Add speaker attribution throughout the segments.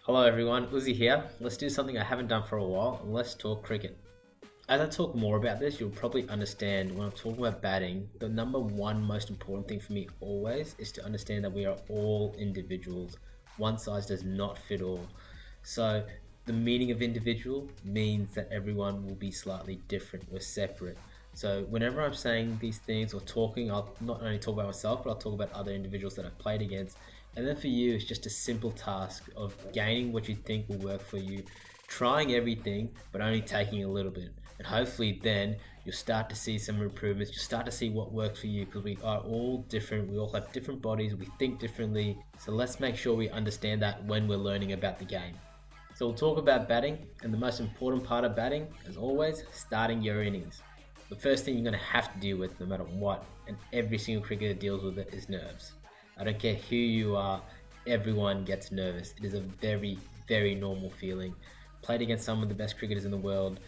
Speaker 1: Hello everyone, Uzi here. Let's do something I haven't done for a while, and let's talk cricket. As I talk more about this, you'll probably understand when I'm talking about batting, the number one most important thing for me always is to understand that we are all individuals. One size does not fit all. So the meaning of individual means that everyone will be slightly different. We're separate. So whenever I'm saying these things or talking, I'll not only talk about myself, but I'll talk about other individuals that I've played against. And then for you, it's just a simple task of gaining what you think will work for you, trying everything, but only taking a little bit. And hopefully then you'll start to see some improvements. You'll start to see what works for you because we are all different. We all have different bodies. We think differently. So let's make sure we understand that when we're learning about the game. So we'll talk about batting, and the most important part of batting, as always, starting your innings. The first thing you're going to have to deal with, no matter what, and every single cricketer deals with it, is nerves. I don't care who you are, everyone gets nervous. It is a very, very normal feeling. Played against some of the best cricketers in the world.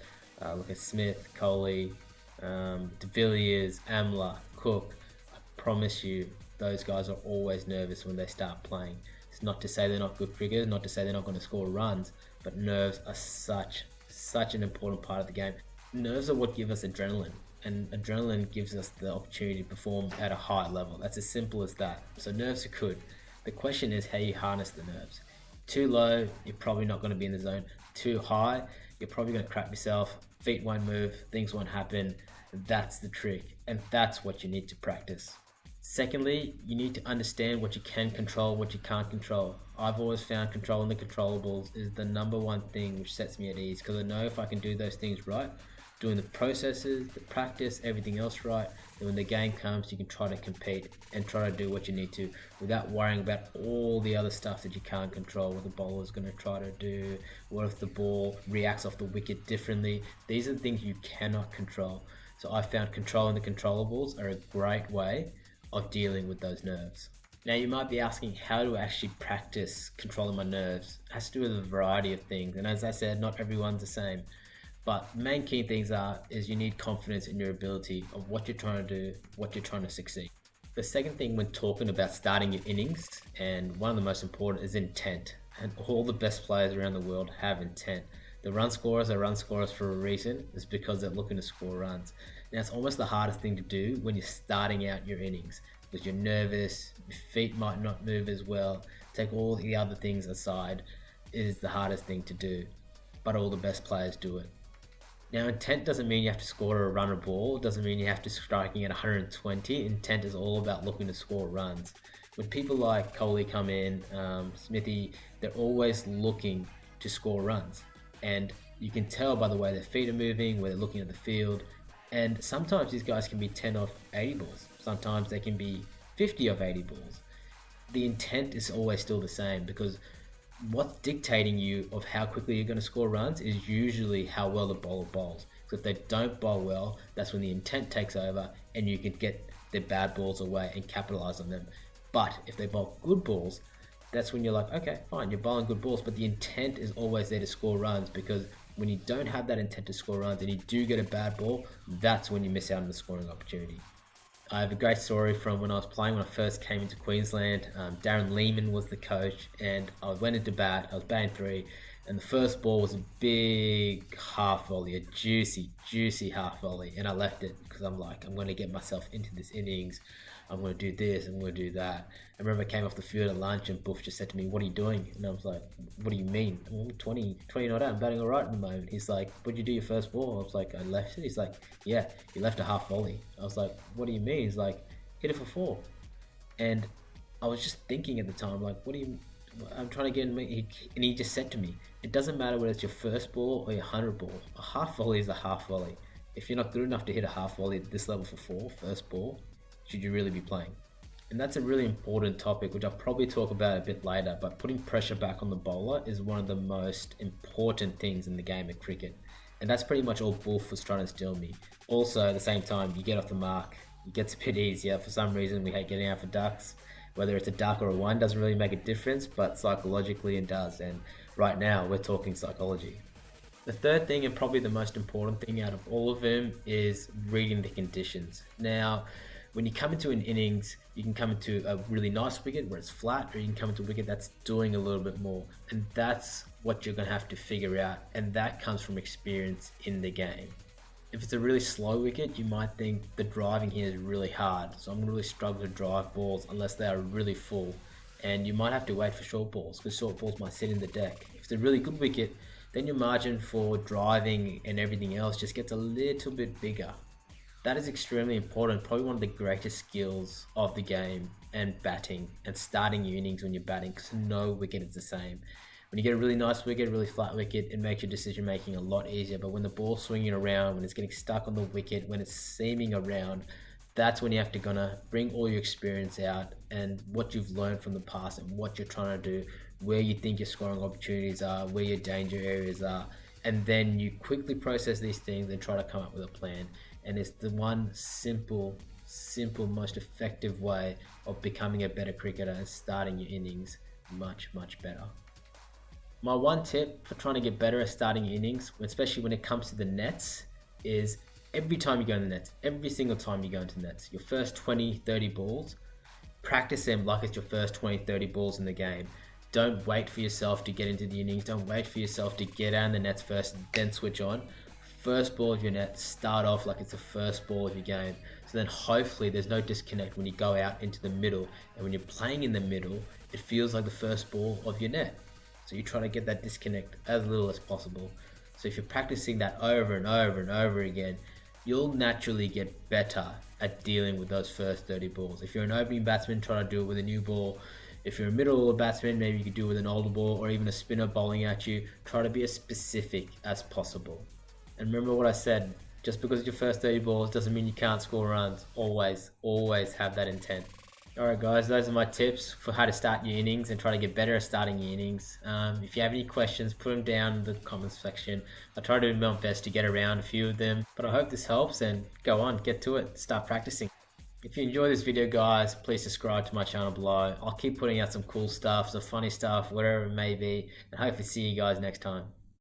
Speaker 1: Look at Smith, Kohli, De Villiers, Amla, Cook. I promise you, those guys are always nervous when they start playing. It's not to say they're not good cricketers, not to say they're not going to score runs, but nerves are such an important part of the game. Nerves are what give us adrenaline, and adrenaline gives us the opportunity to perform at a high level. That's as simple as that. So nerves are good. The question is how you harness the nerves. Too low, you're probably not going to be in the zone. Too high, you're probably going to crap yourself. Feet won't move, things won't happen. That's the trick, and that's what you need to practice. Secondly, you need to understand what you can control, what you can't control. I've always found controlling the controllables is the number one thing which sets me at ease because I know if I can do those things right, doing the processes, the practice, everything else right, then when the game comes, you can try to compete and try to do what you need to without worrying about all the other stuff that you can't control, what the bowler's going to try to do, what if the ball reacts off the wicket differently. These are the things you cannot control. So I found controlling the controllables are a great way of dealing with those nerves. Now you might be asking how to actually practice controlling my nerves. It has to do with a variety of things, and as I said, not everyone's the same. But main key things is you need confidence in your ability of what you're trying to do, what you're trying to succeed. The second thing when talking about starting your innings, and one of the most important, is intent. And all the best players around the world have intent. The run scorers are run scorers for a reason. It's because they're looking to score runs. Now it's almost the hardest thing to do when you're starting out your innings because you're nervous, your feet might not move as well. Take all the other things aside, it is the hardest thing to do. But all the best players do it. Now, intent doesn't mean you have to score or run a ball. It doesn't mean you have to striking at 120. Intent is all about looking to score runs. When people like Kohli come in, Smithy, they're always looking to score runs. And you can tell by the way their feet are moving, where they're looking at the field. And sometimes these guys can be 10 off 80 balls. Sometimes they can be 50 off 80 balls. The intent is always still the same because what's dictating you of how quickly you're going to score runs is usually how well the bowler bowls. So if they don't bowl well, that's when the intent takes over and you can get their bad balls away and capitalize on them. But if they bowl good balls, that's when you're like, okay, fine, you're bowling good balls, but the intent is always there to score runs because when you don't have that intent to score runs and you do get a bad ball, that's when you miss out on the scoring opportunity. I have a great story from when I was playing when I first came into Queensland. Darren Lehman was the coach, and I went into bat. I was batting three, and the first ball was a big half volley, a juicy half volley, and I left it because I'm like, I'm going to get myself into this innings. I'm going to do this, I'm going to do that. I remember I came off the field at lunch and Buff just said to me, what are you doing? And I was like, what do you mean? I'm 20 not out, I'm batting all right at the moment. He's like, what did you do your first ball? I was like, I left it. He's like, yeah, you left a half volley. I was like, what do you mean? He's like, hit it for four. And I was just thinking at the time, like, what do you, I'm trying to get in, and he just said to me, it doesn't matter whether it's your first ball or your 100 ball. A half volley is a half volley. If you're not good enough to hit a half volley at this level for four, first ball, should you really be playing? And that's a really important topic, which I'll probably talk about a bit later, but putting pressure back on the bowler is one of the most important things in the game of cricket. And that's pretty much all Wolf was trying to steal me. Also, at the same time, you get off the mark, it gets a bit easier. For some reason, we hate getting out for ducks. Whether it's a duck or a one doesn't really make a difference, but psychologically it does. And right now, we're talking psychology. The third thing, and probably the most important thing out of all of them, is reading the conditions. Now, When you come into an innings, you can come into a really nice wicket where it's flat, or you can come into a wicket that's doing a little bit more. And that's what you're going to have to figure out. And that comes from experience in the game. If it's a really slow wicket, you might think the driving here is really hard. So I'm really struggling to drive balls unless they are really full. And you might have to wait for short balls because short balls might sit in the deck. If it's a really good wicket, then your margin for driving and everything else just gets a little bit bigger. That is extremely important, probably one of the greatest skills of the game, and batting and starting your innings when you're batting, because no wicket is the same. When you get a really nice wicket, a really flat wicket, it makes your decision making a lot easier. But when the ball's swinging around, when it's getting stuck on the wicket, when it's seaming around, that's when you have to gonna bring all your experience out and what you've learned from the past and what you're trying to do, where you think your scoring opportunities are, where your danger areas are, and then you quickly process these things and try to come up with a plan. And it's the one simple, most effective way of becoming a better cricketer and starting your innings much better. My one tip for trying to get better at starting your innings, especially when it comes to the nets, is every time you go in the nets, every single time you go into the nets, your first 20, 30 balls, practice them like it's your first 20, 30 balls in the game. Don't wait for yourself to get into the innings. Don't wait for yourself to get out in the nets first, then switch on. First ball of your net, start off like it's the first ball of your game. So then hopefully there's no disconnect when you go out into the middle. And when you're playing in the middle, it feels like the first ball of your net. So you try to get that disconnect as little as possible. So if you're practicing that over and over and over again, you'll naturally get better at dealing with those first 30 balls. If you're an opening batsman, try to do it with a new ball. If you're a middle order batsman, maybe you could do it with an older ball, or even a spinner bowling at you. Try to be as specific as possible. And remember what I said, just because it's your first 30 balls doesn't mean you can't score runs. Always have that intent. Alright guys, those are my tips for how to start your innings and try to get better at starting your innings. If you have any questions, put them down in the comments section. I try to do my best to get around a few of them, but I hope this helps, and go on, get to it, start practicing. If you enjoy this video guys, please subscribe to my channel below. I'll keep putting out some cool stuff, some funny stuff, whatever it may be, and hopefully see you guys next time.